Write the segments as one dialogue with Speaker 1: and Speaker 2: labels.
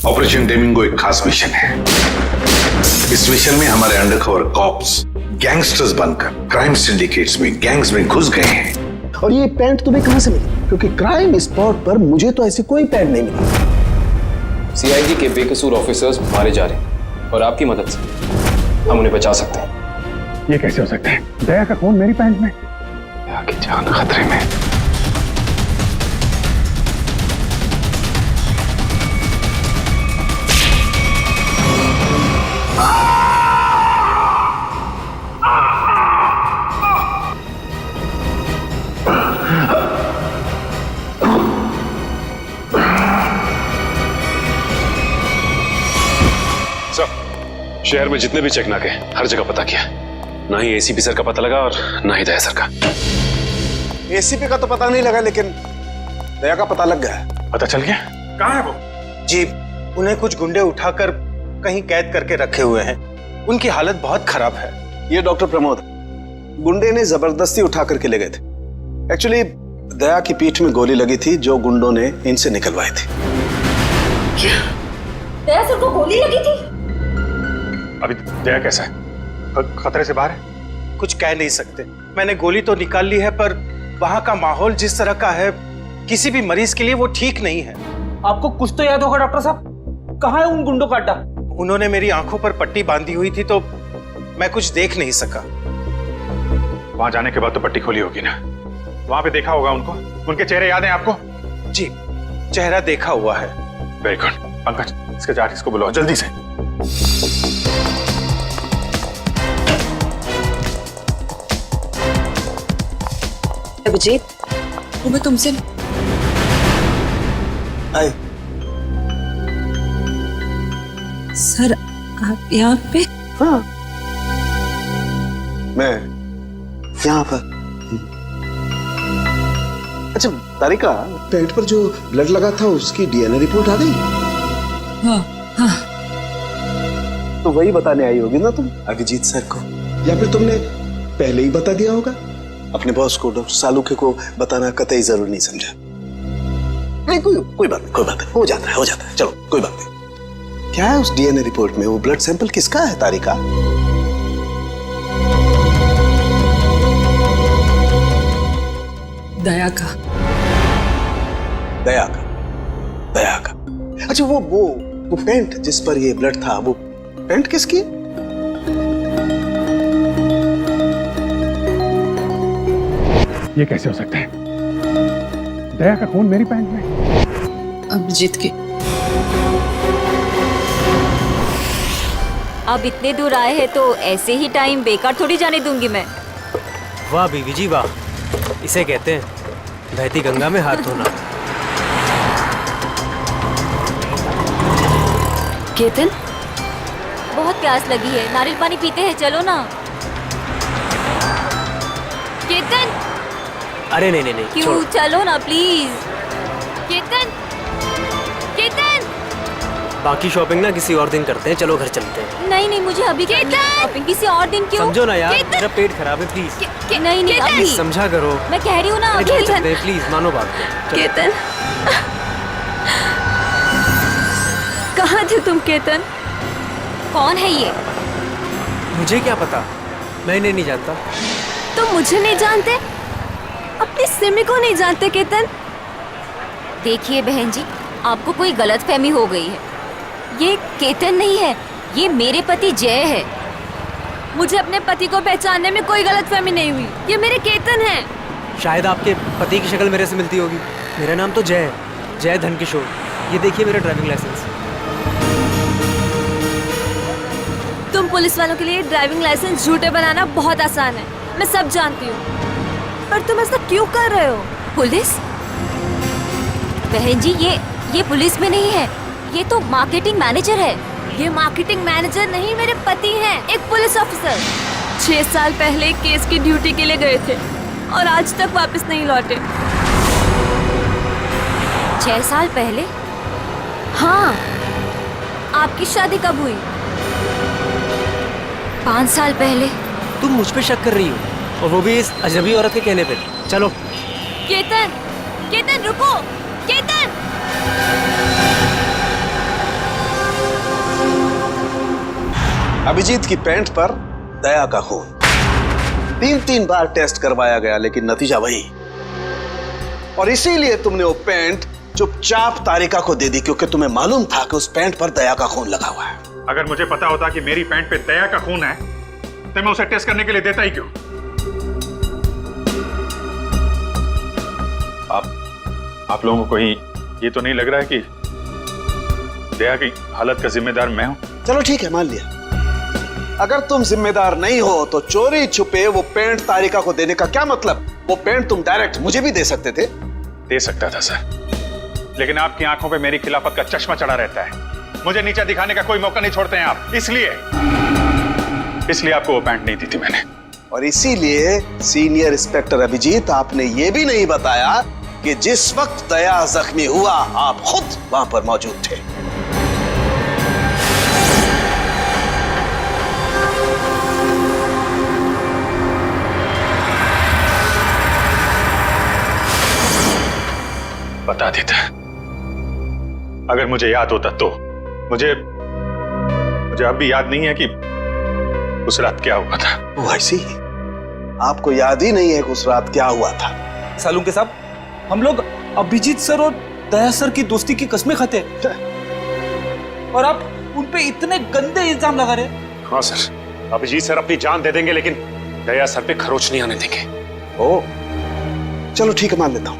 Speaker 1: Operation डेमिंगो एक खास mission है। इस मिशन में हमारे अंडरकवर कॉप्स गैंगस्टर्स बनकर क्राइम सिंडिकेट्स में, गैंग्स में घुस गए हैं।
Speaker 2: और ये पैंट तुम्हें कहां से मिली? क्योंकि क्राइम स्पॉट पर मुझे तो ऐसी कोई पैंट नहीं मिली।
Speaker 3: सीआईडी के बेकसूर ऑफिसर्स मारे जा रहे हैं और आपकी मदद से हम उन्हें बचा सकते हैं।
Speaker 4: ये कैसे हो सकता है? दया का खून मेरी पैंट में।
Speaker 1: दया की जान खतरे में।
Speaker 5: शहर में जितने भी चेक नाके हर जगह पता किया, ना ही एसीपी सर का पता लगा और ना ही दया सर का।
Speaker 2: एसीपी का तो पता नहीं लगा, लेकिन दया का पता लग गया।
Speaker 4: पता चल गया? कहाँ है वो?
Speaker 6: जी, उन्हें कुछ गुंडे उठाकर कहीं कैद करके रखे हुए हैं। उनकी हालत बहुत खराब है।
Speaker 2: ये डॉक्टर प्रमोद, गुंडे ने जबरदस्ती उठा करके ले गए थे। एक्चुअली दया की पीठ में गोली लगी थी जो गुंडों ने इनसे निकलवाई थी।
Speaker 7: दया सर को गोली लगी थी?
Speaker 4: अभी दया कैसा है? खतरे से बाहर है?
Speaker 6: कुछ कह नहीं सकते। मैंने गोली तो निकाल ली है, पर वहां का माहौल जिस तरह का है, किसी भी मरीज के लिए वो ठीक नहीं है।
Speaker 8: आपको कुछ तो याद होगा डॉक्टर साहब, कहाँ है उन गुंडों का अड्डा?
Speaker 6: उन्होंने मेरी आंखों पर पट्टी बांधी हुई थी तो मैं कुछ देख नहीं सका।
Speaker 4: वहां जाने के बाद तो पट्टी खोली होगी ना? वहां पे देखा होगा उनको? उनके चेहरे याद हैं आपको?
Speaker 6: जी, चेहरा देखा हुआ है।
Speaker 4: Very good. पंकज, इसके चार्ज को बुलाओ जल्दी से।
Speaker 7: अभिजीत, मैं तुमसे
Speaker 2: आए।
Speaker 7: सर, आप यहाँ पे?
Speaker 2: हाँ, मैं यहाँ पर। अच्छा तारिका, पेट पर जो ब्लड लगा था उसकी डीएनए रिपोर्ट आ गई?
Speaker 7: हाँ हाँ।
Speaker 2: तो वही बताने आई होगी ना तुम अभिजीत सर को, या फिर तुमने पहले ही बता दिया होगा? अपने बॉस को, डॉक्टर सालुखे को बताना कतई जरूरी नहीं समझा? नहीं, कोई बात नहीं, हो जाता है, चलो कोई बात नहीं। क्या है उस डीएनए रिपोर्ट में? वो ब्लड सैंपल किसका है तारिका?
Speaker 7: दया का।
Speaker 2: दया का। अच्छा, वो पेंट जिस पर ये ब्लड था, वो पेंट किसकी?
Speaker 4: ये कैसे हो सकता है? दया का खून मेरी पैंट में।
Speaker 7: अभिजीत की।
Speaker 9: अब इतने दूर आए हैं तो ऐसे ही टाइम बेकार थोड़ी जाने दूंगी मैं।
Speaker 8: वाह बीवी जी वाह, इसे कहते हैं बहती गंगा में हाथ धोना।
Speaker 7: केतन,
Speaker 9: बहुत प्यास लगी है, नारियल पानी पीते हैं, चलो ना। केतन।
Speaker 8: अरे नहीं
Speaker 9: क्यों? चलो ना प्लीज। केतन, केतन।
Speaker 8: बाकी शॉपिंग ना किसी और दिन करते हैं, चलो घर चलते हैं।
Speaker 9: नहीं, मुझे अभी शॉपिंग किसी और दिन। क्यों?
Speaker 8: समझो ना यार, मेरा पेट खराब है, प्लीज।
Speaker 9: नहीं अभी
Speaker 8: समझा करो,
Speaker 9: मैं कह रही हूँ ना।
Speaker 8: प्लीज मानो बात।
Speaker 7: केतन, कहाँ थे तुम केतन?
Speaker 9: कौन है ये?
Speaker 8: मुझे क्या पता, मैं इन्हें नहीं जानता।
Speaker 7: तुम मुझे नहीं जानते? अपनी सिमी को नहीं जानते केतन?
Speaker 9: देखिए बहन जी, आपको कोई गलतफहमी हो गई है। ये केतन नहीं है, ये मेरे पति जय है।
Speaker 7: मुझे अपने पति को पहचानने में कोई गलतफहमी नहीं हुई। ये मेरे केतन हैं।
Speaker 8: शायद आपके पति की शक्ल मेरे से मिलती होगी। मेरा नाम तो जय है, जय धनकिशोर। ये देखिए मेरा ड्राइविंग लाइसेंस।
Speaker 7: तुम पुलिस वालों के लिए ड्राइविंग लाइसेंस झूठे बनाना बहुत आसान है, मैं सब जानती हूँ। पर तुम ऐसा क्यों कर रहे हो?
Speaker 9: पुलिस? बहन जी, ये पुलिस में नहीं है, ये तो मार्केटिंग मैनेजर है।
Speaker 7: ये मार्केटिंग मैनेजर नहीं, मेरे पति हैं, एक पुलिस ऑफिसर। 6 साल पहले केस की ड्यूटी के लिए गए थे और आज तक वापस नहीं लौटे।
Speaker 9: 6 साल पहले?
Speaker 7: हाँ। आपकी शादी कब हुई?
Speaker 9: 5 साल पहले।
Speaker 8: तुम मुझ पे शक कर रही हो, और वो भी इस अजनबी औरत के कहने पे। चलो।
Speaker 7: केतन, केतन रुको, केतन।
Speaker 2: अभिजीत की पैंट पर दया का खून। 3 बार टेस्ट करवाया गया लेकिन नतीजा वही। और इसीलिए तुमने वो पैंट चुपचाप तारिका को दे दी, क्योंकि तुम्हें मालूम था कि उस पैंट पर दया का खून लगा हुआ है।
Speaker 4: अगर मुझे पता होता कि मेरी पैंट पे दया का खून है तो मैं उसे टेस्ट करने के लिए देता ही क्यों? आप लोगों को कहीं ये तो नहीं लग रहा है कि दया की हालत का जिम्मेदार मैं हूं?
Speaker 2: चलो ठीक है, मान लिया। अगर तुम जिम्मेदार नहीं हो तो चोरी छुपे वो पैंट तारिका को देने का क्या मतलब? वो पैंट तुम डायरेक्ट मुझे भी दे सकते थे।
Speaker 4: दे सकता था सर, लेकिन आपकी आंखों पे मेरी खिलाफत का चश्मा चढ़ा रहता है। मुझे नीचा दिखाने का कोई मौका नहीं छोड़ते हैं आप, इसलिए आपको वो पैंट नहीं दी थी मैंने।
Speaker 2: और इसीलिए सीनियर इंस्पेक्टर अभिजीत, आपने ये भी नहीं बताया कि जिस वक्त दया जख्मी हुआ आप खुद वहां पर मौजूद थे।
Speaker 4: बता देता, अगर मुझे याद होता तो। मुझे अब भी याद नहीं है कि उस रात क्या हुआ था।
Speaker 2: वो ऐसी आपको याद ही नहीं है कि उस रात क्या हुआ था?
Speaker 8: सालुंके साहब, हम लोग अभिजीत सर और दया सर की दोस्ती की कस्में खाते हैं और आप उन पे इतने गंदे इल्जाम लगा रहे हैं।
Speaker 5: हाँ सर, अभिजीत सर अपनी जान दे देंगे लेकिन दया सर पे खरोच नहीं आने देंगे।
Speaker 2: ओ चलो ठीक है, मान लेता हूं।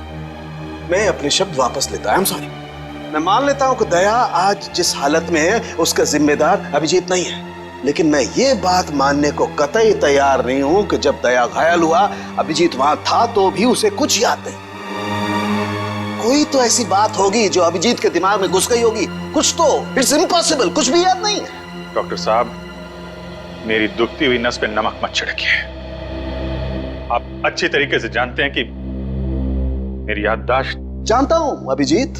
Speaker 2: मैं अपने शब्द वापस लेता हूं। I am sorry. मैं मान लेता हूं कि दया आज जिस हालत में है उसका जिम्मेदार अभिजीत नहीं है, लेकिन मैं ये बात मानने को कतई तैयार नहीं हूं कि जब दया घायल हुआ अभिजीत वहां था तो भी उसे कुछ याद नहीं। कोई तो ऐसी बात होगी जो अभिजीत के दिमाग में घुस गई होगी, कुछ तो। इट्स इम्पॉसिबल, कुछ भी याद नहीं है।
Speaker 4: डॉक्टर साहब, मेरी दुखती हुई नस पे नमक मत छिड़किए। आप अच्छी तरीके से जानते हैं कि मेरी याददाश्त।
Speaker 2: जानता हूं अभिजीत,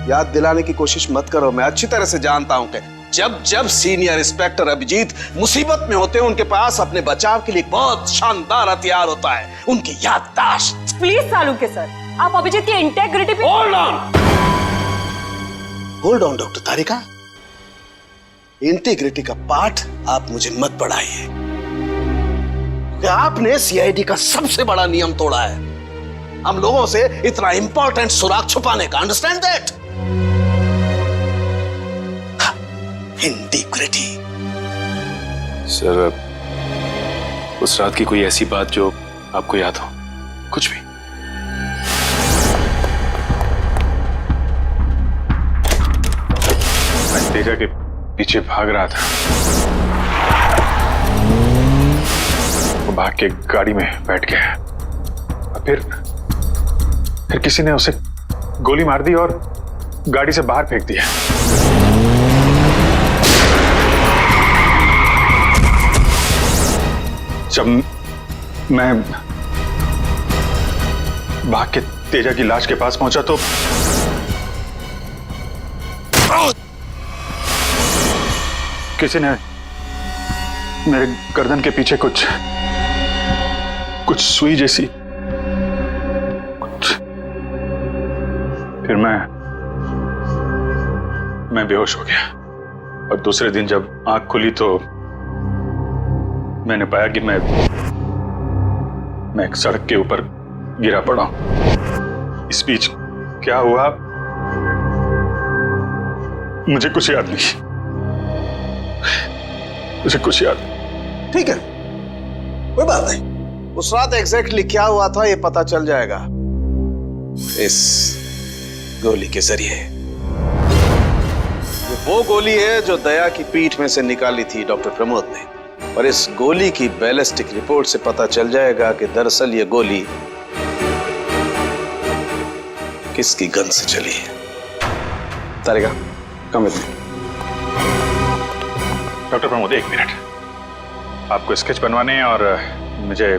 Speaker 2: याद दिलाने की कोशिश मत करो। मैं अच्छी तरह से जानता हूं कि जब सीनियर इंस्पेक्टर अभिजीत मुसीबत में होते हैं उनके पास अपने बचाव के लिए बहुत शानदार हथियार होता है, उनकी याददाश्त।
Speaker 10: प्लीज सालुंके सर, आप अभिजीत की इंटेग्रिटी पे
Speaker 2: hold on doctor Tarika. Integrity का पाठ आप मुझे मत पढ़ाइए, क्योंकि आपने सीआईडी का सबसे बड़ा नियम तोड़ा है, हम लोगों से इतना इंपॉर्टेंट सुराग छुपाने का। Understand that? इंटीग्रिटी।
Speaker 5: सर, उस रात की कोई ऐसी बात जो आपको याद हो? कुछ भी?
Speaker 4: मैं तेजा के पीछे भाग रहा था, वो भाग के गाड़ी में बैठ गया और फिर किसी ने उसे गोली मार दी और गाड़ी से बाहर फेंक दिया। जब मैं भाग के तेजा की लाश के पास पहुंचा तो किसी ने मेरे गर्दन के पीछे कुछ सुई जैसी फिर मैं बेहोश हो गया और दूसरे दिन जब आंख खुली तो मैंने पाया कि मैं एक सड़क के ऊपर गिरा पड़ा हूं। इस बीच क्या हुआ मुझे कुछ याद नहीं, मुझे कुछ याद नहीं।
Speaker 2: ठीक है, कोई बात नहीं। उस रात एग्जैक्टली क्या हुआ था ये पता चल जाएगा इस गोली के जरिए। ये वो गोली है जो दया की पीठ में से निकाली थी डॉक्टर प्रमोद ने, और इस गोली की बैलिस्टिक रिपोर्ट से पता चल जाएगा कि दरअसल ये गोली किसकी गन से चली है। Tarika, come with me.
Speaker 4: Doctor Pramod, 1 minute. आपको स्केच बनवाने हैं और मुझे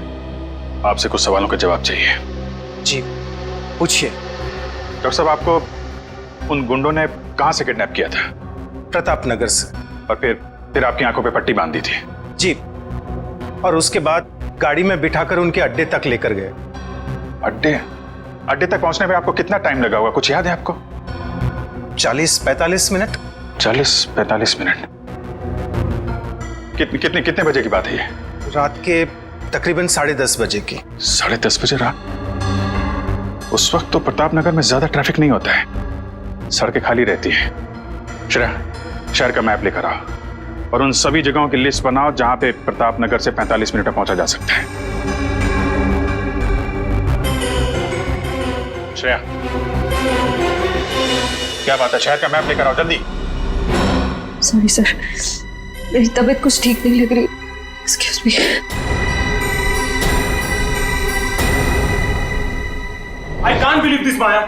Speaker 4: आपसे कुछ सवालों का जवाब चाहिए।
Speaker 8: जी पूछिए।
Speaker 4: डॉक्टर साहब, आपको उन गुंडों ने कहां से किडनैप किया था?
Speaker 6: प्रताप नगर से।
Speaker 4: और फिर आपकी आंखों पे पट्टी बांध दी थी?
Speaker 6: जी, और उसके बाद गाड़ी में बिठाकर उनके अड्डे तक लेकर गए।
Speaker 4: अड्डे तक पहुंचने में आपको कितना टाइम लगा होगा, कुछ याद है आपको?
Speaker 6: 40-45 मिनट।
Speaker 4: 40-45 मिनट। कितने बजे की बात है ये?
Speaker 6: रात के तकरीबन 10:30 बजे की।
Speaker 4: 10:30 बजे रात? उस वक्त तो प्रताप नगर में ज्यादा ट्रैफिक नहीं होता है, सड़कें खाली रहती है। श्रेया, शहर का मैप लेकर आओ और उन सभी जगहों की लिस्ट बनाओ जहां पे प्रताप नगर से 45 मिनट में पहुंचा जा सकता है। श्रेया, क्या बात है? शहर का मैप लेकर आओ जल्दी।
Speaker 10: सॉरी सर, मेरी तबीयत कुछ ठीक नहीं लग रही। Excuse me.
Speaker 11: I can't believe this Maya.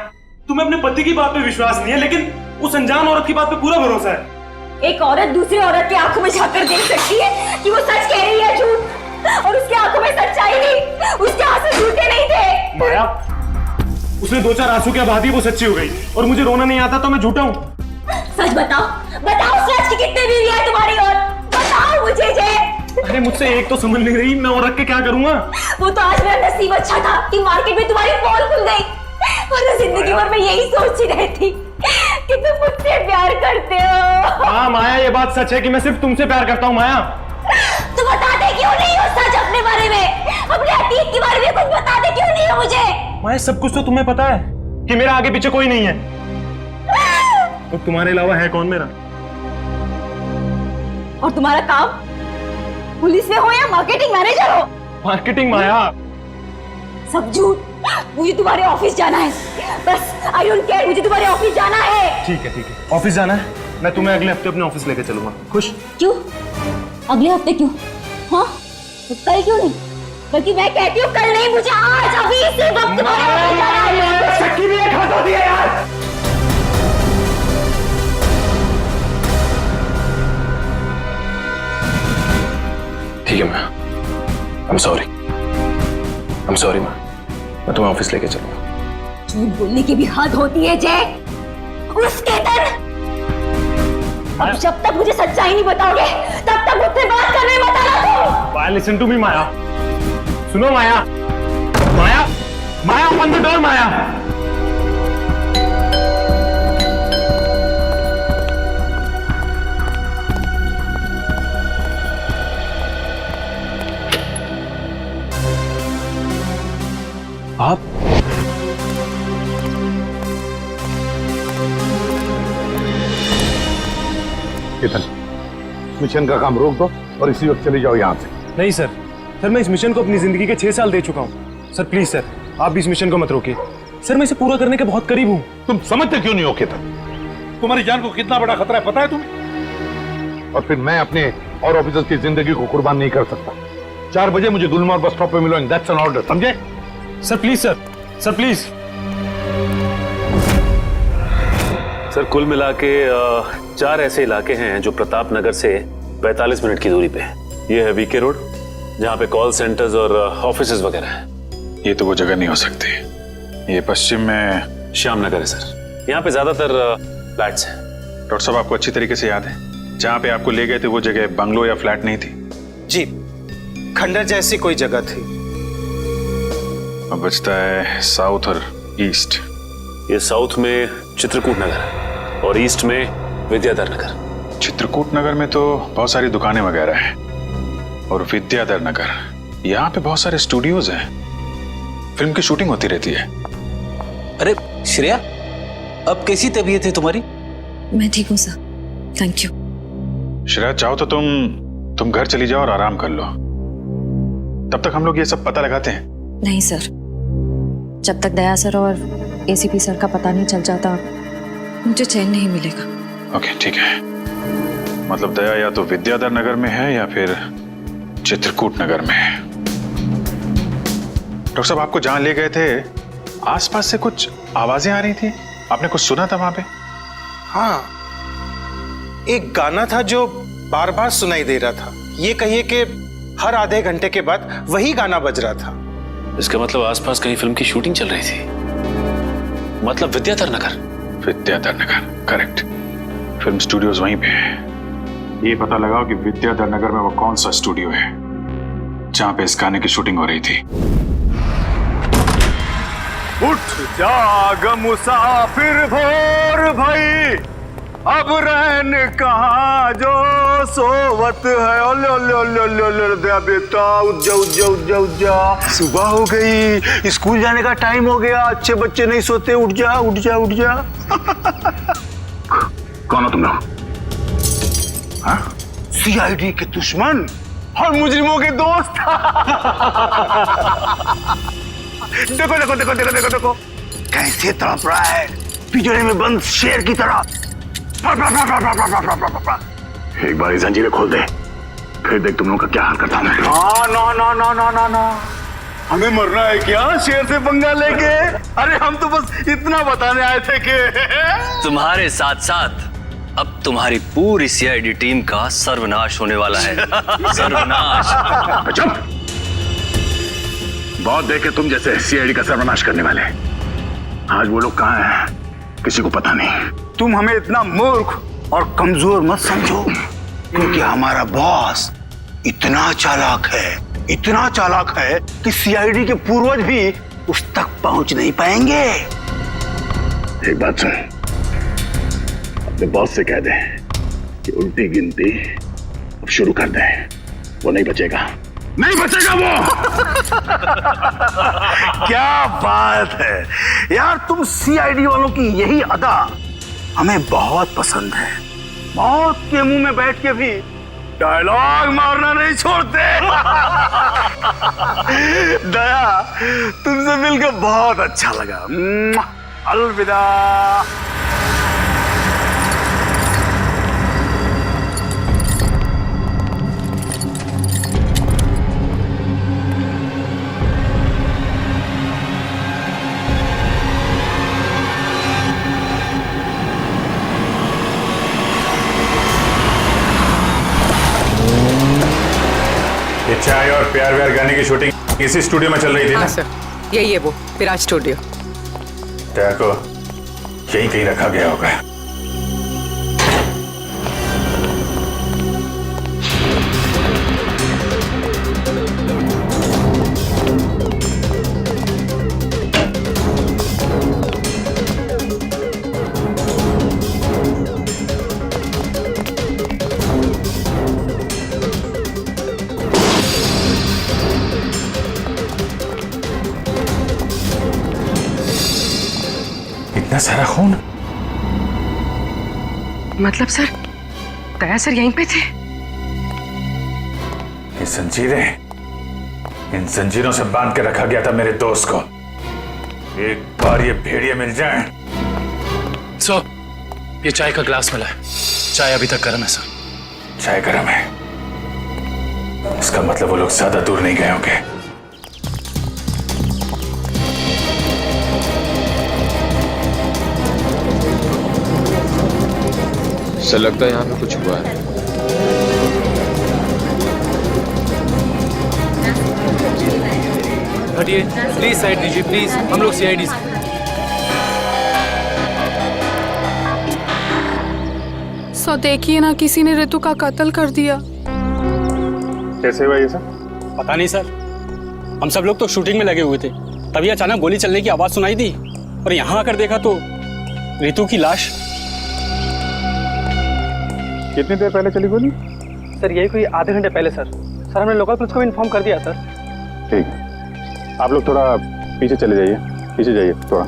Speaker 11: तुम्हें अपने पति की बात पे विश्वास नहीं है, लेकिन उस अनजान औरत की बात पे पूरा भरोसा है।
Speaker 9: एक औरत दूसरी औरत की आंखों में झांक कर देख सकती है कि वो सच कह रही है झूठ, और उसकी आंखों में सच्चाई नहीं, उसके आंसू झूठे नहीं थे।
Speaker 11: माया, उसने 2-4 आंसू क्या बहा दिए, वो सच्ची हो गई, और मुझे रोना नहीं आता तो मैं झूठा हूँ।
Speaker 9: सच बताओ, बताओ सच की कितनी बीवी है तुम्हारी, और बताओ मुझे जे।
Speaker 11: अरे मुझसे एक तो समझ नहीं रही, मैं और रख के क्या करूंगा?
Speaker 9: वो तो आज मेरा नसीब अच्छा था कि मार्केट में तुम्हारी पोल खुल गई, और जिंदगी भर मैं यही सोचती रहती कि तुम मुझसे प्यार करते हो।
Speaker 11: हाँ माया, ये बात सच है कि मैं सिर्फ तुमसे प्यार करता हूँ। माया,
Speaker 9: तुम बताते क्यों नहीं हो सच अपने बारे में, अपने अतीत के बारे में कुछ बताते क्यों नहीं हो मुझे?
Speaker 11: माया, सब कुछ तो तुम्हें पता है कि मेरा आगे पीछे कोई नहीं है, तो तुम्हारे अलावा है कौन मेरा?
Speaker 9: और तुम्हारा काम पुलिस में हो या मार्केटिंग मैनेजर हो?
Speaker 11: मार्केटिंग? माया,
Speaker 9: सब झूठ। मुझे तुम्हारे ऑफिस जाना है, बस आई डोंट केयर, मुझे तुम्हारे ऑफिस जाना है।
Speaker 11: ठीक है ठीक है, ऑफिस जाना है, मैं तुम्हें अगले हफ्ते अपने ऑफिस लेके चलूंगा। खुश?
Speaker 9: क्यों अगले हफ्ते क्यों? हाँ तो कल क्यों नहीं? बल्कि मैं कहती हूँ कल नहीं, मुझे आज अभी इसी वक्त तुम्हारे ऑफिस जाना है।
Speaker 11: शक्की भी एक हाथ होती है यार।
Speaker 3: ठीक है मैं I'm sorry माँ, मैं तुम्हें ऑफिस लेके चलूंगा।
Speaker 9: झूठ बोलने की भी हद होती है जय। उसके तरह अब जब तक मुझे सच्चाई नहीं बताओगे तब तक मुझसे बात करने मत आना तुम।
Speaker 11: माया, लिसन टू मी माया, सुनो माया, माया, माया, ओपन द डोर माया।
Speaker 4: आप
Speaker 1: केतन, मिशन का काम रोक दो और इसी वक्त चले जाओ यहाँ से।
Speaker 11: नहीं सर, मैं इस मिशन को अपनी जिंदगी के 6 साल दे चुका हूँ। सर प्लीज सर, आप भी इस मिशन को मत रोकिए। सर मैं इसे पूरा करने के बहुत करीब हूँ।
Speaker 1: तुम समझते क्यों नहीं हो केतन? तुम्हारी जान को कितना बड़ा खतरा है पता है तुम्हें? और फिर मैं अपने और ऑफिसर की जिंदगी को कुर्बान नहीं कर सकता। 4 बजे मुझे गुलमोहर बस स्टॉप पे मिलो, दैट्स एन ऑर्डर, समझे?
Speaker 11: Sir please sir, sir please.
Speaker 5: Sir कुल मिला के 4 ऐसे इलाके हैं जो प्रताप नगर से 45 मिनट की दूरी पे है। ये है वीके रोड, जहाँ पे कॉल सेंटर्स और ऑफिसेज वगैरह हैं।
Speaker 4: ये तो वो जगह नहीं हो सकती। ये पश्चिम में
Speaker 5: श्याम नगर है सर, यहाँ पे ज्यादातर फ्लैट्स हैं।
Speaker 4: डॉक्टर साहब, आपको अच्छी तरीके से याद है जहाँ पे आपको ले गए थे वो जगह बंगलो या फ्लैट नहीं थी?
Speaker 6: जी, खंडर जैसी कोई जगह थी।
Speaker 4: अब बचता है साउथ और ईस्ट।
Speaker 5: ये साउथ में चित्रकूट नगर है और ईस्ट में विद्याधर नगर।
Speaker 4: चित्रकूट नगर में तो बहुत सारी दुकानें वगैरह हैं, और विद्याधर नगर यहाँ पे बहुत सारे स्टूडियोज हैं, फिल्म की शूटिंग होती रहती है।
Speaker 8: अरे श्रेया, अब कैसी तबीयत है तुम्हारी?
Speaker 10: मैं ठीक हूँ सर, थैंक यू।
Speaker 4: श्रेया, चाहो तो तुम घर चली जाओ और आराम कर लो, तब तक हम लोग ये सब पता लगाते हैं।
Speaker 10: नहीं सर, जब तक दया सर और एसीपी सर का पता नहीं चल जाता मुझे चैन नहीं मिलेगा।
Speaker 4: ओके ठीक है, मतलब दया या तो विद्याधर नगर में है या फिर चित्रकूट नगर में है। डॉक्टर साहब, आपको जहां ले गए थे आसपास से कुछ आवाजें आ रही थी, आपने कुछ सुना था वहां पे?
Speaker 6: हाँ, एक गाना था जो बार बार सुनाई दे रहा था। ये कहिए कि हर आधे घंटे के बाद वही गाना बज रहा था।
Speaker 5: इसका मतलब आसपास कहीं फिल्म की शूटिंग चल रही थी, मतलब Vidyadhar Nagar.
Speaker 4: Vidyadhar Nagar, correct. Film studios वहीं पे है। ये पता लगाओ कि विद्याधर नगर में वो कौन सा स्टूडियो है जहां पे इस गाने की शूटिंग हो रही थी।
Speaker 12: उठ जाग मुसाफिर भोर भई, अब रहन कहाँ जो सोवत है। ओले ओले ओले ओले ओले दया बेटा, उठ जा उठ जा उठ जा उठ जा। सुबह हो गई, स्कूल जाने का टाइम हो गया। अच्छे बच्चे नहीं सोते, उठ जा उठ जा उठ जा।
Speaker 1: कौन हो तुम लोग?
Speaker 12: सीआईडी के दुश्मन और मुजरिमों के दोस्त। देखो देखो देखो देखो देखो देखो कैसे तड़प रहा है पिंजरे में बंद शेर की तरह।
Speaker 1: एक बार जंजीरें खोल दे, फिर देख तुम लोगों का क्या हाल करता हूं मैं।
Speaker 12: ना ना ना ना ना ना, हमें मरना है क्या शेर से पंगा लेके? अरे हम तो बस इतना बताने आए थे कि
Speaker 13: तुम्हारे साथ साथ अब तुम्हारी पूरी सीआईडी टीम का सर्वनाश होने वाला है। सर्वनाश।
Speaker 1: चुप! बहुत देखे तुम जैसे सीआईडी का सर्वनाश करने वाले। आज वो लोग कहाँ हैं किसी को पता नहीं।
Speaker 12: तुम हमें इतना मूर्ख और कमजोर मत समझो, क्योंकि हमारा बॉस इतना चालाक है कि सीआईडी के पूर्वज भी उस तक पहुंच नहीं पाएंगे।
Speaker 1: एक बात सुन, अपने बॉस से कह दे कि उल्टी गिनती अब शुरू कर दे। वो नहीं बचेगा, नहीं बचेगा वो।
Speaker 12: क्या बात है यार, तुम सीआईडी वालों की यही अदा हमें बहुत पसंद है। मौत के मुंह में बैठ के भी डायलॉग मारना नहीं छोड़ते। दया, तुमसे मिलकर बहुत अच्छा लगा। अलविदा।
Speaker 4: ये चाय और प्यार व्यार गाने की शूटिंग इसी स्टूडियो में चल रही थी ना?
Speaker 14: सर, यही है वो विराज स्टूडियो।
Speaker 4: दया को यहीं कहीं रखा गया होगा। इतना सारा खून?
Speaker 14: मतलब सर, दया सर यहीं पे थे?
Speaker 4: ये जंजीरें, इन जंजीरों से बांध के रखा गया था मेरे दोस्त को। एक बार ये भेड़िए मिल जाएं।
Speaker 3: सर, ये चाय का ग्लास मिला है। चाय अभी तक गर्म है सर।
Speaker 4: चाय गर्म है, इसका मतलब वो लोग ज्यादा दूर नहीं गए होंगे।
Speaker 3: सर, लगता है यहाँ पे कुछ हुआ है।
Speaker 11: हटिए प्लीज, साइड दीजिए प्लीज, हम लोग सीआईडी से।
Speaker 15: सो देखिए ना, किसी ने ऋतु का कत्ल कर दिया।
Speaker 4: कैसे हुआ ये सब?
Speaker 11: पता नहीं सर, हम सब लोग तो शूटिंग में लगे हुए थे, तभी अचानक गोली चलने की आवाज सुनाई दी और यहाँ आकर देखा तो ऋतु की लाश।
Speaker 4: कितनी देर पहले चली गोली?
Speaker 11: सर, यही कोई आधे घंटे पहले सर। सर, हमने लोकल पुलिस को भी इन्फॉर्म कर दिया सर।
Speaker 4: ठीक है, आप लोग थोड़ा पीछे चले जाइए, पीछे जाइए थोड़ा।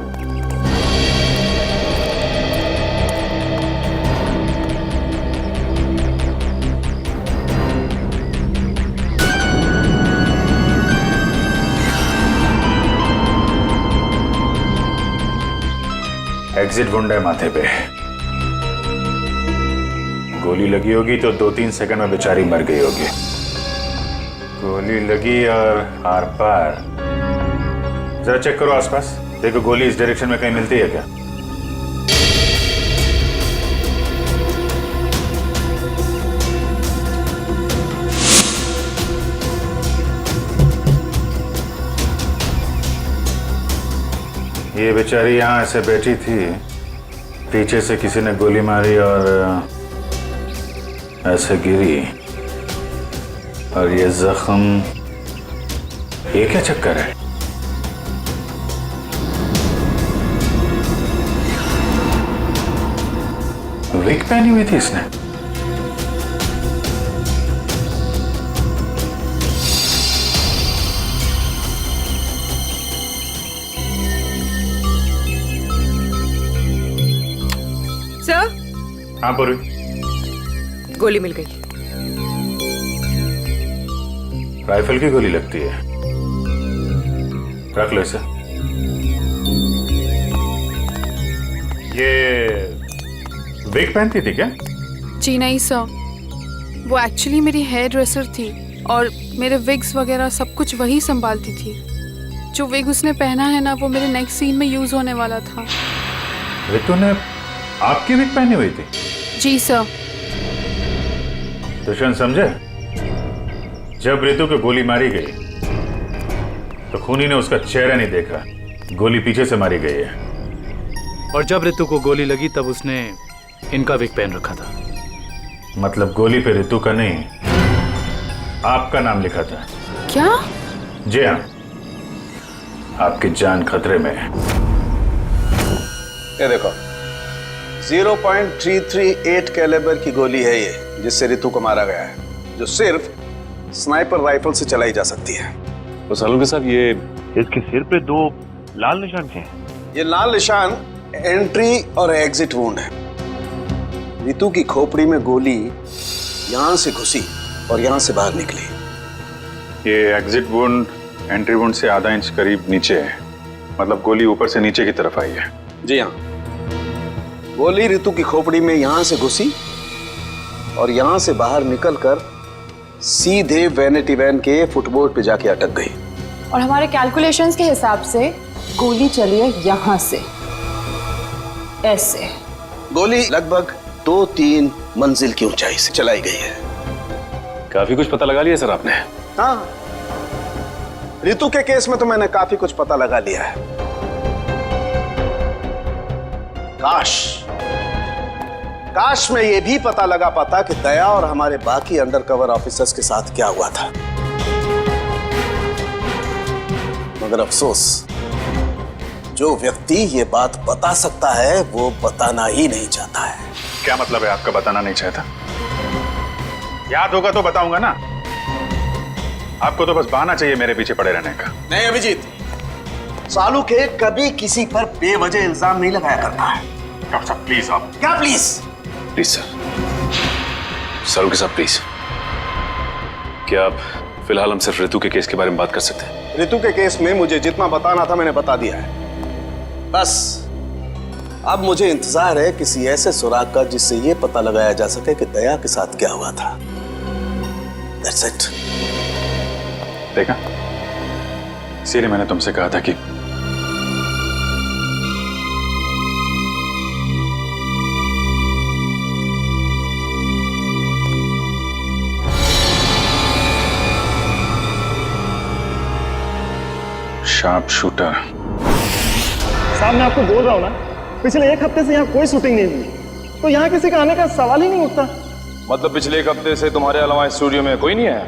Speaker 4: एग्जिट ढूंढ है माथे पे। गोली लगी होगी तो 2-3 सेकंड में बेचारी मर गई होगी। गोली लगी और आर पार। जरा चेक करो आसपास, देखो गोली इस डायरेक्शन में कहीं मिलती है क्या? ये बेचारी यहाँ ऐसे बैठी थी, पीछे से किसी ने गोली मारी और ऐसे गिरी, और ये जख्म, ये क्या चक्कर है? विग पहनी हुई थी इसने। हाँ पूरी,
Speaker 14: गोली मिल गई।
Speaker 4: राइफल की गोली लगती है। रख लो इसे। ये विग पहनती थी क्या?
Speaker 15: जी नहीं सर, वो एक्चुअली मेरी हेयर ड्रेसर थी और मेरे विग्स वगैरह सब कुछ वही संभालती थी। जो विग उसने पहना है ना, वो मेरे नेक्स्ट सीन में यूज होने वाला था।
Speaker 4: रितु ने आपकी विग पहनी हुई थी?
Speaker 15: जी सर।
Speaker 4: दुष्यंत समझे, जब रितु को गोली मारी गई तो खूनी ने उसका चेहरा नहीं देखा, गोली पीछे से मारी गई है।
Speaker 16: और जब रितु को गोली लगी तब उसने इनका विग पहन रखा था।
Speaker 4: मतलब गोली पे रितु का नहीं, आपका नाम लिखा था।
Speaker 15: क्या?
Speaker 4: जी हाँ, आपकी जान खतरे में है।
Speaker 2: ये देखो, 0.338 कैलिबर की गोली है ये, जिससे रितु को मारा गया है, जो सिर्फ स्नाइपर राइफल से चलाई जा सकती है।
Speaker 3: तो सालुंके साहब, ये
Speaker 1: इसके सिर पे 2 लाल निशान के हैं।
Speaker 2: ये लाल निशान एंट्री और एग्जिट वुंड है। रितु की खोपड़ी में गोली यहां से घुसी और यहां से बाहर निकली।
Speaker 4: ये एग्जिट वुंड एंट्री वुंड से आधा इंच करीब नीचे है, मतलब गोली ऊपर से नीचे की तरफ आई है।
Speaker 2: जी हाँ, गोली रितु की खोपड़ी में यहां से घुसी और यहां से बाहर निकलकर सीधे वैनिटी वैन के फुटबोर्ड पे जाके अटक गई।
Speaker 17: और हमारे कैलकुलेशंस के हिसाब से गोली चली है यहां से, ऐसे।
Speaker 2: गोली लगभग 2-3 मंजिल की ऊंचाई से चलाई गई है।
Speaker 3: काफी कुछ पता लगा लिया सर आपने।
Speaker 2: हाँ, रितु के केस में तो मैंने काफी कुछ पता लगा लिया है। काश मैं ये भी पता लगा पाता कि दया और हमारे बाकी अंडरकवर ऑफिसर्स के साथ क्या हुआ था। मगर अफसोस, जो व्यक्ति ये बात बता सकता है वो बताना ही नहीं चाहता है।
Speaker 4: क्या मतलब है आपका बताना नहीं चाहता? याद होगा तो बताऊंगा ना। आपको तो बस बहाना चाहिए मेरे पीछे पड़े रहने का।
Speaker 2: नहीं अभिजीत, सालुके कभी किसी पर बेवजह इल्जाम नहीं लगाया करता है।
Speaker 4: डॉक्टर साहब प्लीज। आप
Speaker 2: क्या प्लीज?
Speaker 3: प्लीज सर, सालुंके साहब प्लीज, क्या आप फिलहाल हम सिर्फ रितु के केस के बारे में बात कर सकते हैं?
Speaker 2: रितु के केस में मुझे जितना बताना था मैंने बता दिया है। बस अब मुझे इंतजार है किसी ऐसे सुराग का जिससे ये पता लगाया जा सके कि दया के साथ क्या हुआ था। That's it.
Speaker 4: देखा, इसीलिए मैंने तुमसे कहा था कि शार्प शूटर।
Speaker 18: साहब मैं आपको बोल रहा हूँ ना, पिछले 1 हफ्ते से यहाँ कोई शूटिंग नहीं हुई, तो यहाँ किसी का आने का सवाल ही नहीं उठता।
Speaker 3: मतलब पिछले 1 हफ्ते से तुम्हारे अलावा स्टूडियो में कोई नहीं आया?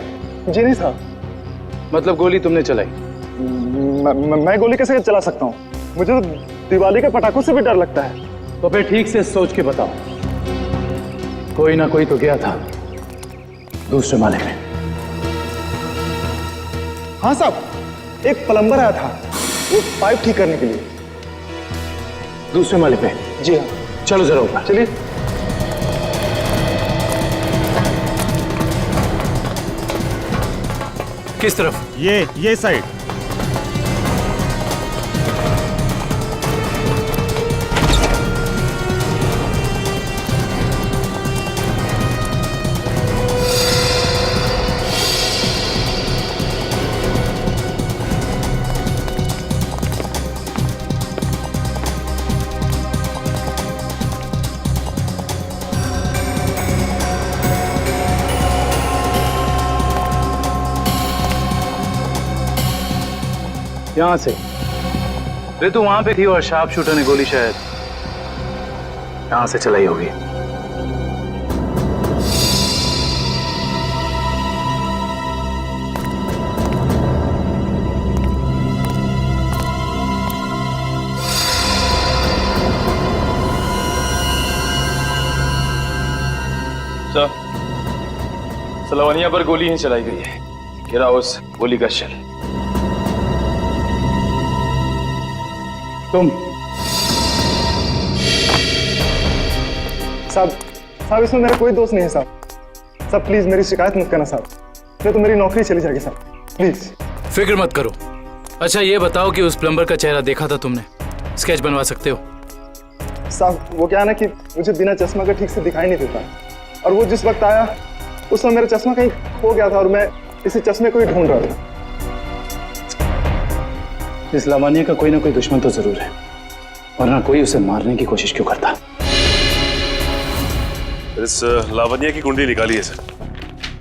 Speaker 18: जी नहीं साहब।
Speaker 16: मतलब गोली तुमने चलाई?
Speaker 18: मैं गोली कैसे चला सकता हूँ? मुझे तो दिवाली के पटाखों से भी डर लगता है।
Speaker 16: तो फिर ठीक से सोच के बताओ, कोई ना कोई तो गया था दूसरे माले में।
Speaker 18: हाँ साहब, एक प्लम्बर आया था वो पाइप ठीक करने के लिए।
Speaker 16: दूसरे माले पे?
Speaker 18: जी हाँ।
Speaker 16: चलो जरा ऊपर
Speaker 18: चलिए।
Speaker 16: किस तरफ?
Speaker 18: ये साइड।
Speaker 16: यहां से रितु वहां पे थी और शार्प शूटर ने गोली शायद यहां से चलाई होगी।
Speaker 3: सलवानिया पर गोली ही चलाई गई है। गिरा उस गोली का शेल।
Speaker 18: तुम साहब साहब इसमें मेरा कोई दोस्त नहीं है साहब। साहब प्लीज मेरी शिकायत मत करना साहब, नहीं तो मेरी नौकरी चली जाएगी साहब, प्लीज।
Speaker 16: फिक्र मत करो। अच्छा ये बताओ कि उस प्लम्बर का चेहरा देखा था तुमने? स्केच बनवा सकते हो?
Speaker 18: साहब वो क्या है ना कि मुझे बिना चश्मा का ठीक से दिखाई नहीं देता, और वो जिस वक्त आया उस समय मेरा चश्मा कहीं खो गया था और मैं इसी चश्मे को ही ढूंढ रहा था।
Speaker 16: इस लावण्य का कोई ना कोई दुश्मन तो जरूर है, वरना कोई उसे मारने की कोशिश क्यों करता?
Speaker 5: इस लावण्य की कुंडली निकाली है सर,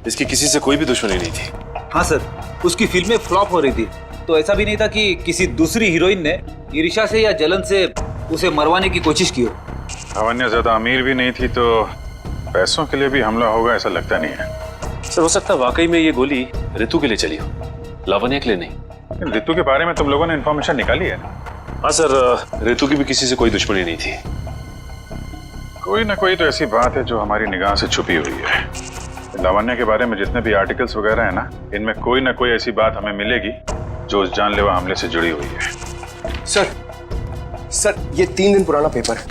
Speaker 5: इसकी किसी से कोई भी दुश्मनी नहीं थी।
Speaker 8: हाँ सर, उसकी फिल्में फ्लॉप हो रही थी, तो ऐसा भी नहीं था कि किसी दूसरी हीरोइन ने ईर्ष्या से या जलन से उसे मरवाने की कोशिश की हो।
Speaker 4: लावण्य ज्यादा अमीर भी नहीं थी, तो पैसों के लिए भी हमला होगा ऐसा लगता नहीं है।
Speaker 5: सर हो सकता है वाकई में ये गोली ऋतु के लिए चली हो, लावण्य के लिए नहीं।
Speaker 4: ऋतु के बारे में तुम लोगों ने इन्फॉर्मेशन निकाली है ना?
Speaker 5: हाँ सर, ऋतु की भी किसी से कोई दुश्मनी नहीं थी।
Speaker 4: कोई ना कोई तो ऐसी बात है जो हमारी निगाह से छुपी हुई है। लावण्य के बारे में जितने भी आर्टिकल्स वगैरह है ना, इनमें कोई ना कोई ऐसी बात हमें मिलेगी जो उस जानलेवा हमले से जुड़ी हुई है।
Speaker 19: सर ये 3 दिन पुराना पेपर है,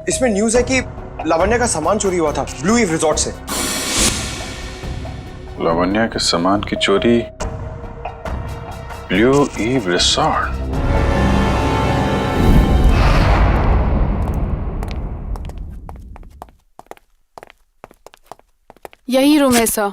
Speaker 19: इसमें न्यूज है कि लावण्य का सामान चोरी हुआ था ब्लू ईव रिजॉर्ट से।
Speaker 4: लावण्य के सामान की चोरी ब्लू ईव रिसॉर्ट?
Speaker 15: यही रूम है सर।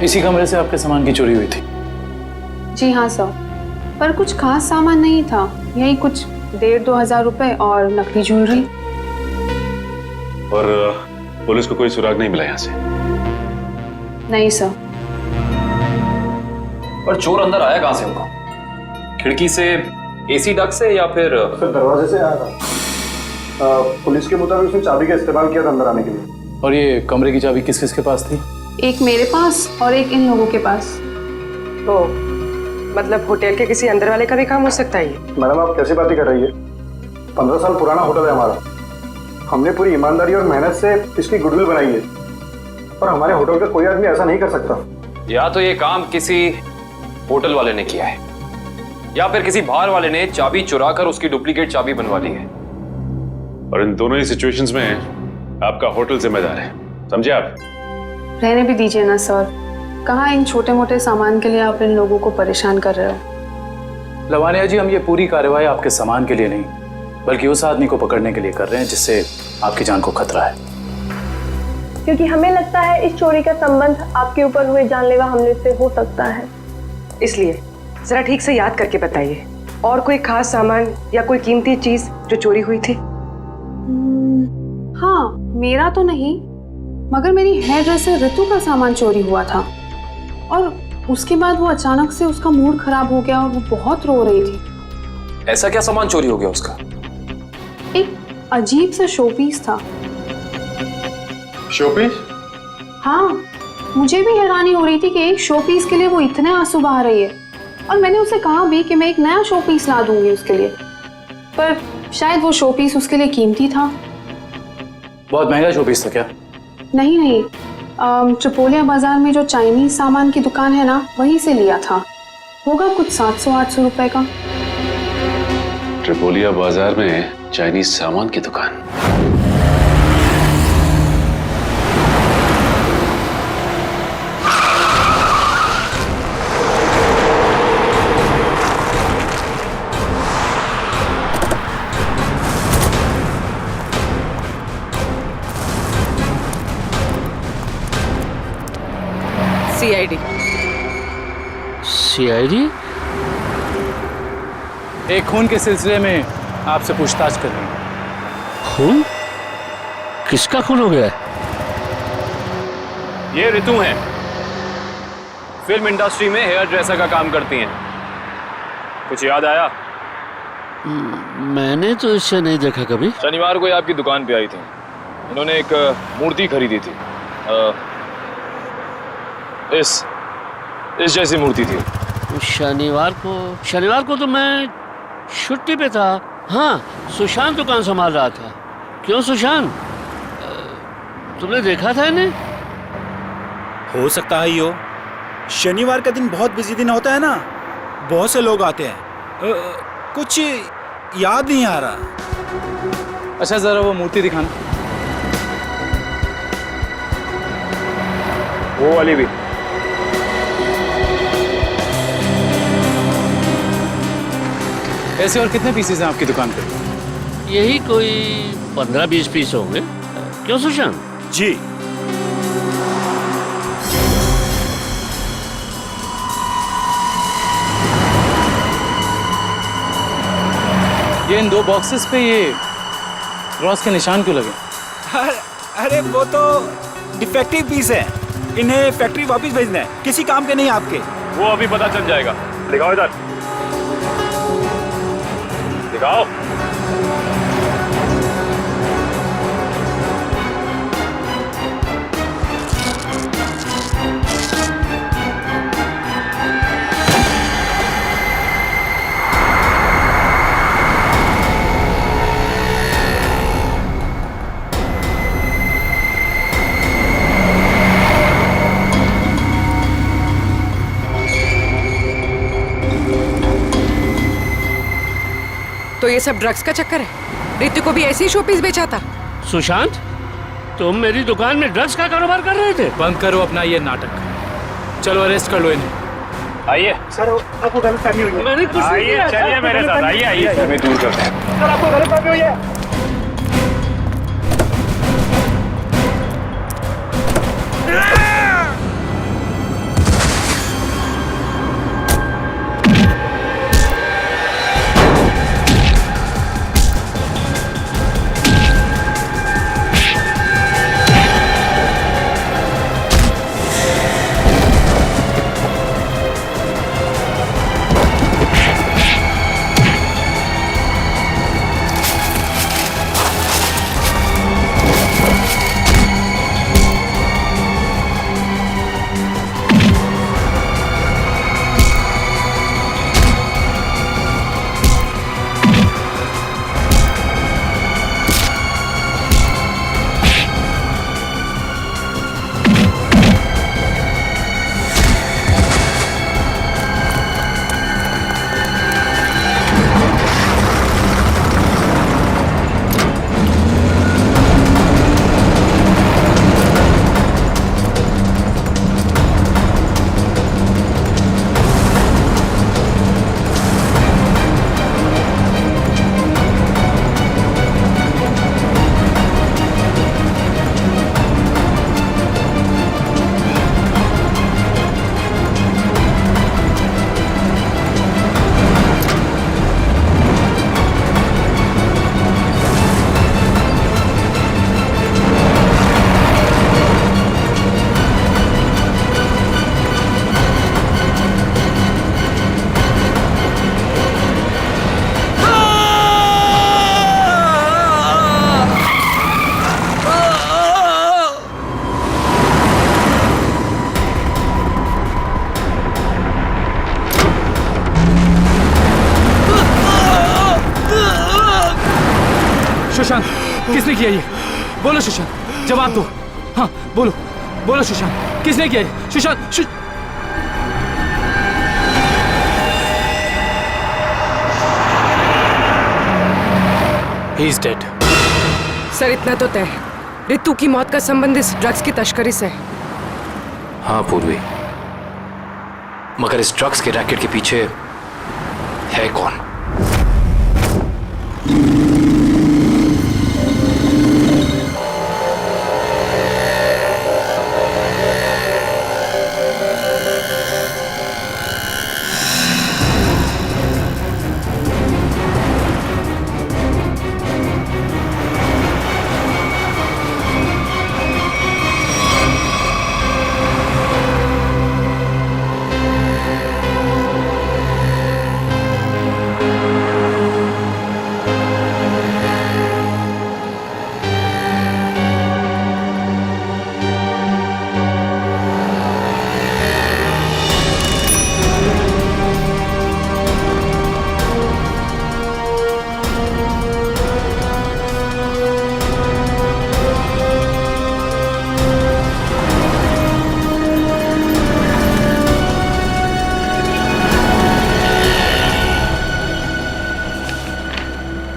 Speaker 16: इसी कमरे से आपके सामान की चोरी हुई थी?
Speaker 17: जी हाँ सर, पर कुछ खास सामान नहीं था, यही कुछ 1,500-2 हजार रुपए और नकली ज्वेलरी।
Speaker 5: और पुलिस को कोई सुराग नहीं मिला यहाँ से?
Speaker 17: नहीं सर।
Speaker 13: पर चोर अंदर आया कहाँ से होगा? खिड़की से, एसी डक्ट से, या फिर
Speaker 18: दरवाजे से आया था। पुलिस के मुताबिक उसने चाबी का इस्तेमाल किया था अंदर आने के लिए।
Speaker 16: और ये कमरे की चाबी किस किस के पास थी?
Speaker 17: एक मेरे पास और एक इन लोगों के पास।
Speaker 14: तो मतलब होटल के किसी अंदर वाले का भी काम हो सकता है?
Speaker 18: मैडम आप कैसी बातें कर रही है? 15 साल पुराना होटल है हमारा, हमने पूरी ईमानदारी और मेहनत से इसकी गुडविल बनाई है, और हमारे होटल का कोई आदमी ऐसा नहीं कर सकता।
Speaker 13: या तो ये काम किसी होटल वाले ने किया है, या फिर किसी बाहर वाले ने चाबी चुरा कर उसकी डुप्लीकेट चाबी बनवा ली है।
Speaker 5: और इन दोनों ही सिचुएशंस में आपका होटल जिम्मेदार है, समझे आप?
Speaker 17: रहने भी दीजिए ना सर, कहाँ इन छोटे मोटे सामान के लिए आप इन लोगों को परेशान कर रहे हो?
Speaker 16: लावण्य जी, हम ये पूरी कार्रवाई आपके सामान के लिए नहीं, बल्कि उस आदमी को पकड़ने के लिए कर रहे हैं जिससे आपकी जान को खतरा है।
Speaker 9: क्योंकि हमें लगता है इस चोरी का संबंध आपके ऊपर हुए जानलेवा हमले से हो सकता है।
Speaker 14: इसलिए जरा ठीक से याद करके बताइए, और कोई खास सामान या कोई कीमती चीज जो चोरी हुई थी?
Speaker 17: हाँ, मेरा तो नहीं, मगर मेरी हेयर ड्रेसर ऋतु का सामान चोरी हुआ था, और उसके बाद वो अचानक से उसका मूड खराब हो गया और वो बहुत रो रही थी।
Speaker 13: ऐसा क्या सामान चोरी हो गया उसका?
Speaker 17: एक अजीब सा शोपीस था।
Speaker 4: शोपीस?
Speaker 17: हाँ, मुझे भी हैरानी हो रही थी कि एक शोपीस के लिए वो इतने आंसू बहा रही है, और मैंने उसे कहा भी कि मैं एक नया शोपीस ला दूंगी उसके लिए, पर शायद वो शोपीस उसके लिए कीमती था।
Speaker 16: बहुत महंगा शोपीस था क्या?
Speaker 17: नहीं, ट्रिपोलिया बाजार में जो चाइनीज सामान की दुकान है ना, वहीं से लिया था। होगा कुछ 700-800 रुपए का।
Speaker 5: ट्रिपोलिया बाजार में चाइनीज सामान की दुकान?
Speaker 16: सीआईडी? एक खून के सिलसिले में आपसे पूछताछ कर रही हूँ।
Speaker 1: खून? किसका खून हो गया है?
Speaker 13: ये ऋतु हैं, फिल्म इंडस्ट्री में हेयर ड्रेसर का काम करती हैं। कुछ याद आया?
Speaker 1: मैंने तो इसे नहीं देखा कभी।
Speaker 13: शनिवार को ये आपकी दुकान पे आई थी, इन्होंने एक मूर्ति खरीदी थी, इस जैसी मूर्ति थी।
Speaker 1: शनिवार को तो मैं छुट्टी पे था। हाँ, सुशांत दुकान संभाल रहा था।
Speaker 20: क्यों सुशांत, तुमने देखा था इन्हें?
Speaker 8: हो सकता है यो, शनिवार का दिन बहुत बिजी दिन होता है ना, बहुत से लोग आते हैं। कुछ याद नहीं आ रहा।
Speaker 16: अच्छा जरा वो मूर्ति दिखाना।
Speaker 4: वो वाली भी।
Speaker 16: ऐसे और कितने पीसेस हैं आपकी दुकान पे?
Speaker 20: यही कोई 15-20 पीस होंगे। क्यों सुशांत?
Speaker 8: जी।
Speaker 16: ये इन 2 बॉक्सेस पे ये क्रॉस के निशान क्यों लगे?
Speaker 8: अरे वो तो डिफेक्टिव पीस है, इन्हें फैक्ट्री वापस भेजना है, किसी काम के नहीं आपके।
Speaker 4: वो अभी पता चल जाएगा। दिखाओ इधर, दिखाओ।
Speaker 14: तो ये सब ड्रग्स का चक्कर है? रितु को भी ऐसे ही शोपीस बेचा था?
Speaker 20: सुशांत, तुम मेरी दुकान में ड्रग्स का कारोबार कर रहे थे?
Speaker 16: बंद करो अपना ये नाटक। चलो अरेस्ट कर लो इन्हें।
Speaker 4: आइए
Speaker 19: सर आपको गलतफहमी हुई है।
Speaker 20: मैंने कुछ नहीं
Speaker 4: आइए,
Speaker 20: किया।
Speaker 4: चलिए मेरे साथ, आइए आइए, हमें दूर करते हैं।
Speaker 19: सर आपको गलतफहमी हुई है।
Speaker 16: सुशांत, किसने किया ये? बोलो सुशांत, जवाब दो। हाँ बोलो, बोलो सुशांत, किसने किया ये? Sushant He is dead.
Speaker 14: Sir इतना तो तय है, रितु की मौत का संबंध इस ड्रग्स की तस्करी से है।
Speaker 13: हाँ पूर्वी, मगर इस ड्रग्स के रैकेट के पीछे है कौन?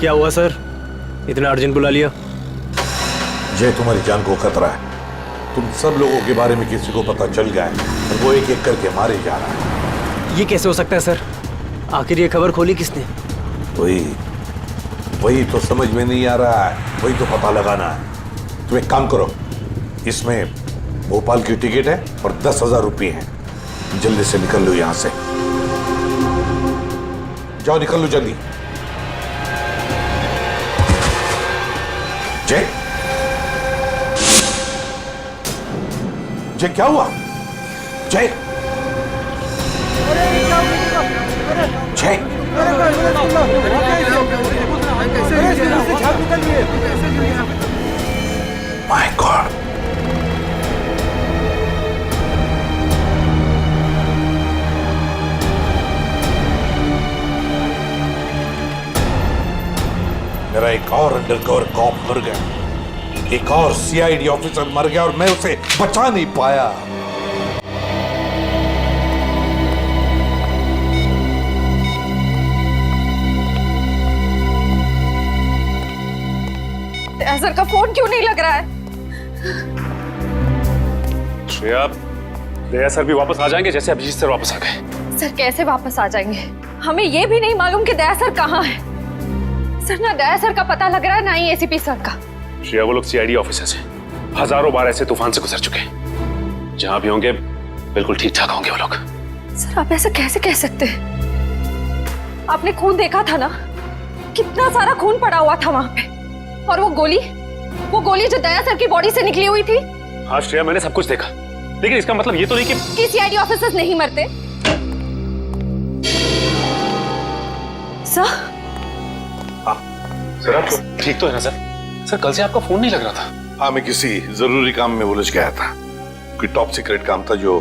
Speaker 11: क्या हुआ सर, इतना अर्जेंट बुला लिया?
Speaker 1: जय, तुम्हारी जान को खतरा है। तुम सब लोगों के बारे में किसी को पता चल गया है और वो एक एक करके मारे जा रहा है।
Speaker 11: ये कैसे हो सकता है सर? आखिर ये खबर खोली किसने?
Speaker 1: वही तो समझ में नहीं आ रहा है, वही तो पता लगाना है। तुम एक काम करो, इसमें भोपाल की टिकट है और 10,000 रुपये है। जल्दी से निकल लो यहां से, जाओ निकल लो जल्दी। जय, जय क्या हुआ? जय, जय, माय गॉड, मेरा एक और अंडरकवर कॉप मर गया, एक और सीआईडी ऑफिसर मर गया और मैं उसे बचा नहीं पाया।
Speaker 10: सर का फोन क्यों नहीं लग रहा है?
Speaker 5: श्रेया, दया सर भी वापस आ जाएंगे जैसे अभिजीत सर वापस आ गए।
Speaker 10: सर कैसे वापस आ जाएंगे? हमें ये भी नहीं मालूम कि दया सर कहाँ है। सर ना दया सर का पता लग रहा है ना ही एसीपी सर का।
Speaker 5: श्रेया, वो लोग सीआईडी ऑफिसर्स हैं, हजारों बार ऐसे तूफान से गुजर चुके हैं। जहां भी होंगे बिल्कुल ठीक ठाक होंगे वो लोग।
Speaker 10: सर आप ऐसा कैसे कह सकते हैं? आपने खून देखा था ना, कितना सारा खून पड़ा हुआ था वहां पे। और वो गोली जो दया सर की बॉडी से निकली हुई थी।
Speaker 5: हाँ श्रेया, मैंने सब कुछ देखा, लेकिन इसका मतलब ये तो नहीं कि
Speaker 10: सीआईडी ऑफिसर्स नहीं मरते। सर
Speaker 5: सर, आपको ठीक तो है ना सर? सर कल से आपका फोन नहीं लग रहा था।
Speaker 1: हाँ, मैं किसी जरूरी काम में उलझ गया था। कोई टॉप सीक्रेट काम था जो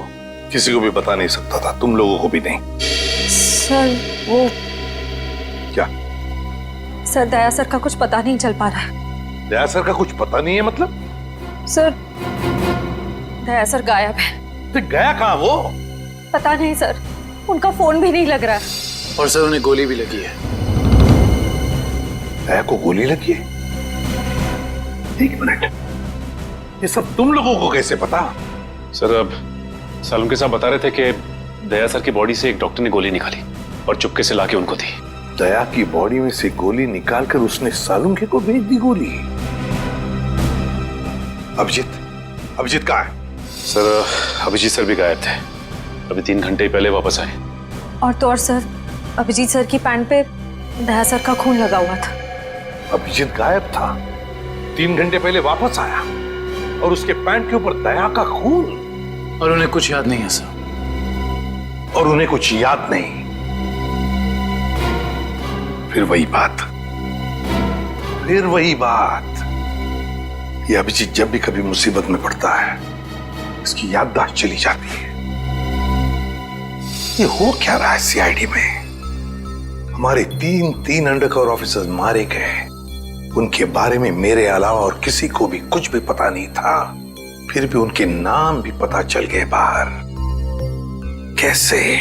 Speaker 1: किसी को भी बता नहीं सकता था, तुम लोगों को भी नहीं।
Speaker 10: सर वो
Speaker 1: क्या?
Speaker 10: सर दया सर का कुछ पता नहीं चल पा रहा है।
Speaker 1: दया सर का कुछ पता नहीं है मतलब?
Speaker 10: सर दया सर गायब है।
Speaker 1: तो गया कहाँ वो?
Speaker 10: पता नहीं सर, उनका फोन भी नहीं लग रहा है।
Speaker 16: और सर उन्हें गोली भी लगी है।
Speaker 1: दया को गोली लगी है? एक मिनट, ये सब तुम लोगों को कैसे पता?
Speaker 5: सर अब सालुंके साहब बता रहे थे कि दया सर की बॉडी से एक डॉक्टर ने गोली निकाली और चुपके से लाके उनको दी।
Speaker 1: दया की बॉडी में से गोली निकालकर उसने सालुंके को भेज दी गोली। अभिजीत कहाँ है?
Speaker 5: सर अभिजीत सर भी गायब थे, अभी 3 घंटे पहले वापस आए।
Speaker 10: और तो और सर, अभिजीत सर की पैंट पे दया सर का खून लगा हुआ था।
Speaker 1: अभिजीत गायब था, 3 घंटे पहले वापस आया और उसके पैंट के ऊपर दया का खून।
Speaker 16: और उन्हें कुछ याद नहीं है सर।
Speaker 1: और उन्हें कुछ याद नहीं। फिर वही बात। ये अभिजीत जब भी कभी मुसीबत में पड़ता है, इसकी याददाश्त चली जाती है। ये हो क्या रहा है सीआईडी में? हमारे 3 अंडरकवर ऑफिसर्स मारे गए, उनके बारे में मेरे अलावा और किसी को भी कुछ भी पता नहीं था, फिर भी उनके नाम भी पता चल गए बाहर। कैसे?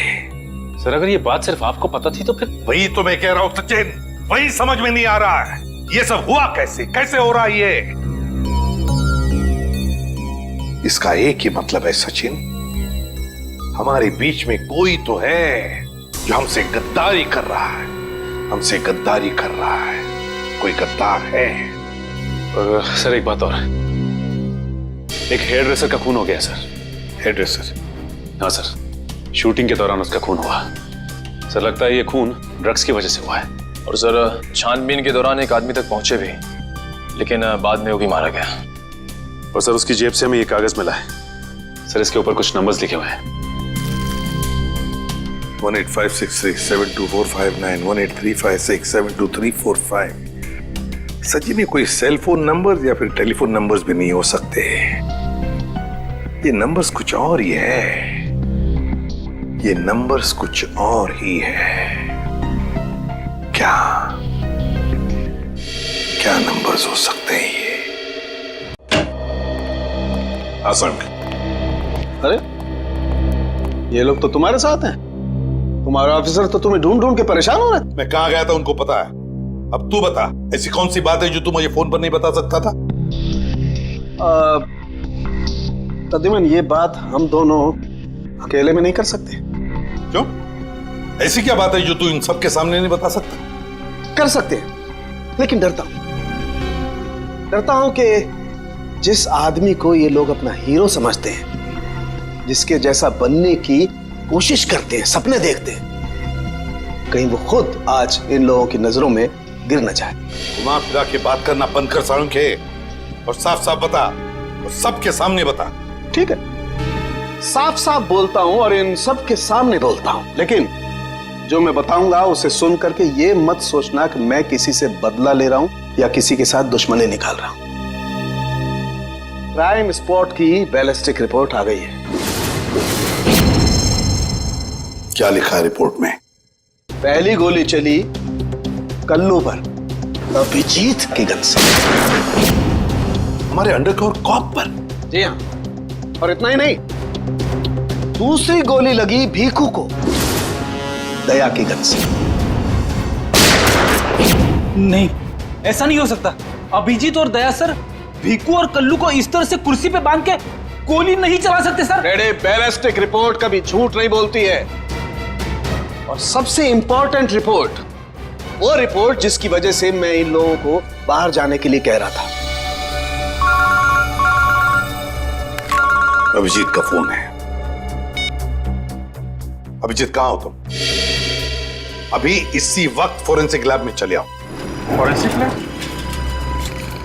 Speaker 5: सर अगर ये बात सिर्फ आपको पता थी तो फिर?
Speaker 1: वही तो मैं कह रहा हूं सचिन, वही समझ में नहीं आ रहा है। ये सब हुआ कैसे हो रहा है ये? इसका एक ही मतलब है सचिन, हमारे बीच में कोई तो है जो हमसे गद्दारी कर रहा है। कोई गद्दार है।
Speaker 5: और सर एक बात और, एक हेयर ड्रेसर का खून हो गया सर।
Speaker 1: Hairdresser?
Speaker 5: हाँ सर, शूटिंग के दौरान उसका खून हुआ। सर लगता है ये खून ड्रग्स की वजह से हुआ है।
Speaker 13: और सर छानबीन के दौरान एक आदमी तक पहुंचे भी, लेकिन बाद में वो भी मारा गया।
Speaker 5: और सर उसकी जेब से हमें ये कागज मिला है सर, इसके ऊपर कुछ नंबर्स लिखे हुए हैं।
Speaker 1: 185637245 18356722345। सचिन ये कोई सेल फोन नंबर या फिर टेलीफोन नंबर्स भी नहीं हो सकते। ये नंबर्स कुछ और ही है। क्या नंबर्स हो सकते हैं ये? आसान।
Speaker 18: अरे ये लोग तो तुम्हारे साथ हैं। तुम्हारा ऑफिसर तो तुम्हें ढूंढ ढूंढ के परेशान हो रहे।
Speaker 1: मैं कहां गया था उनको पता है। अब तू बता, ऐसी कौन सी बात है जो तू मुझे फोन पर नहीं बता सकता था?
Speaker 2: प्रद्युमन, ये बात हम दोनों अकेले में नहीं कर सकते।
Speaker 1: क्यों? ऐसी क्या बात है जो तू इन सबके सामने नहीं बता सकता?
Speaker 2: कर सकते हैं, लेकिन डरता हूं कि जिस आदमी को ये लोग अपना हीरो समझते हैं, जिसके जैसा बनने की कोशिश करते हैं, सपने देखते हैं, कहीं वो खुद आज इन लोगों की नजरों में गिर न जाए।
Speaker 1: घुमा फिरा के बात करना बंद कर साळुंखे और साफ साफ बता, और सबके सामने बता।
Speaker 2: ठीक है, साफ साफ बोलता हूं और इन सब के सामने बोलता हूं, लेकिन जो मैं बताऊंगा उसे सुन करके ये मत सोचना कि मैं किसी से बदला ले रहा हूं या किसी के साथ दुश्मनी निकाल रहा हूं। क्राइम स्पॉट की बैलिस्टिक रिपोर्ट आ गई है।
Speaker 1: क्या लिखा है रिपोर्ट में?
Speaker 2: पहली गोली चली कल्लू पर, अभिजीत की गन से।
Speaker 1: हमारे अंडरकवर कॉप पर?
Speaker 2: जी हाँ, और इतना ही नहीं, दूसरी गोली लगी भीखू को, दया की गन से।
Speaker 8: नहीं, ऐसा नहीं हो सकता। अभिजीत और दया सर भीकू और कल्लू को इस तरह से कुर्सी पे बांध के गोली नहीं चला सकते सर।
Speaker 2: रेडे, बैलिस्टिक रिपोर्ट कभी झूठ नहीं बोलती है। और सबसे इंपॉर्टेंट रिपोर्ट, वो रिपोर्ट जिसकी वजह से मैं इन लोगों को बाहर जाने के लिए कह रहा था।
Speaker 1: अभिजीत का फोन है। अभिजीत, कहां हो तुम? अभी इसी वक्त फोरेंसिक लैब में चले आओ।
Speaker 4: Forensic lab?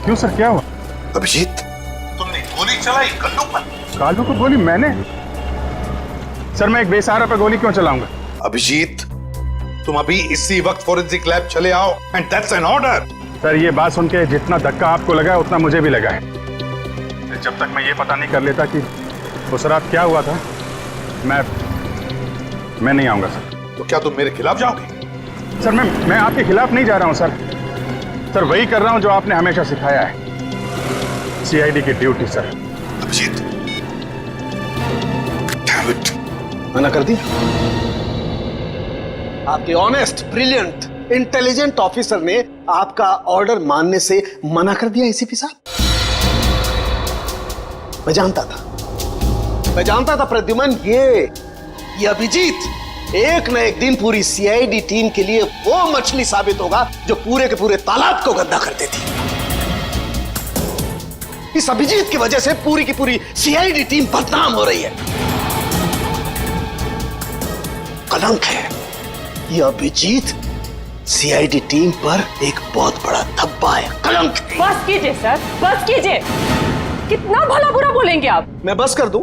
Speaker 4: क्यों सर, क्या हुआ?
Speaker 1: अभिजीत, तुमने गोली चलाई कल्लू पर।
Speaker 4: कालू को गोली मैंने? सर, मैं एक बेसहारा पर गोली क्यों चलाऊंगा?
Speaker 1: अभिजीत, तुम अभी इसी वक्त फोरेंसिक लैब चले आओ, and that's an order.
Speaker 4: Sir, ये बात सुन के जितना धक्का आपको लगा है उतना मुझे भी लगा है। जब तक मैं ये पता नहीं कर लेता कि उस रात क्या हुआ था, मैं नहीं आऊंगा सर।
Speaker 1: तो क्या तुम मेरे खिलाफ जाओगे?
Speaker 4: सर, मैं आपके खिलाफ नहीं जा रहा हूं सर, वही कर रहा हूं जो आपने हमेशा सिखाया है, सीआईडी की ड्यूटी सर।
Speaker 1: अभिजीत,
Speaker 2: मना कर दिया? आपके ऑनेस्ट, ब्रिलियंट, इंटेलिजेंट ऑफिसर ने आपका ऑर्डर मानने से मना कर दिया एसीपी साहब। मैं जानता था प्रद्युमन, ये अभिजीत एक न एक दिन पूरी सीआईडी टीम के लिए वो मछली साबित होगा जो पूरे के पूरे तालाब को गंदा कर देती। इस अभिजीत की वजह से पूरी की पूरी सीआईडी टीम बदनाम हो रही है। कलंक है ये अभिजीत, सीआईडी टीम पर एक बहुत बड़ा धब्बा है, कलंक।
Speaker 10: बस कीजिए सर, बस कीजिए। कितना भला बुरा बोलेंगे आप?
Speaker 2: मैं बस कर दूं?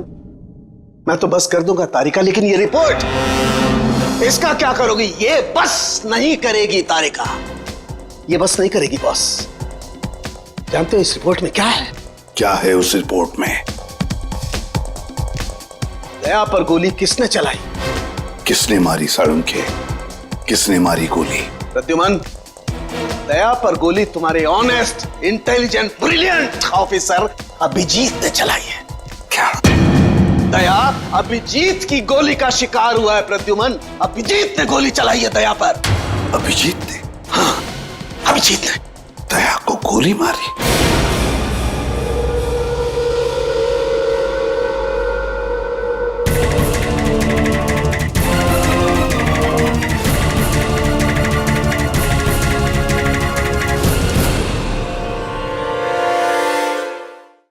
Speaker 2: मैं तो बस कर दूंगा तारिका, लेकिन ये रिपोर्ट, इसका क्या करोगी? ये बस नहीं करेगी तारिका, ये बस नहीं करेगी बॉस। जानते हो इस रिपोर्ट में क्या है?
Speaker 1: क्या है उस रिपोर्ट में?
Speaker 2: दया पर गोली किसने चलाई?
Speaker 1: किसने मारी साळुंखे? किसने मारी गोली?
Speaker 2: प्रद्युमन, दया पर गोली तुम्हारे honest, intelligent, brilliant officer Abhijeet ने चलाई है।
Speaker 1: क्या?
Speaker 2: दया अभिजीत की गोली का शिकार हुआ है प्रद्युमन। अभिजीत ने गोली चलाई है दया पर।
Speaker 1: अभिजीत ने?
Speaker 2: हाँ, अभिजीत ने
Speaker 1: दया को गोली मारी।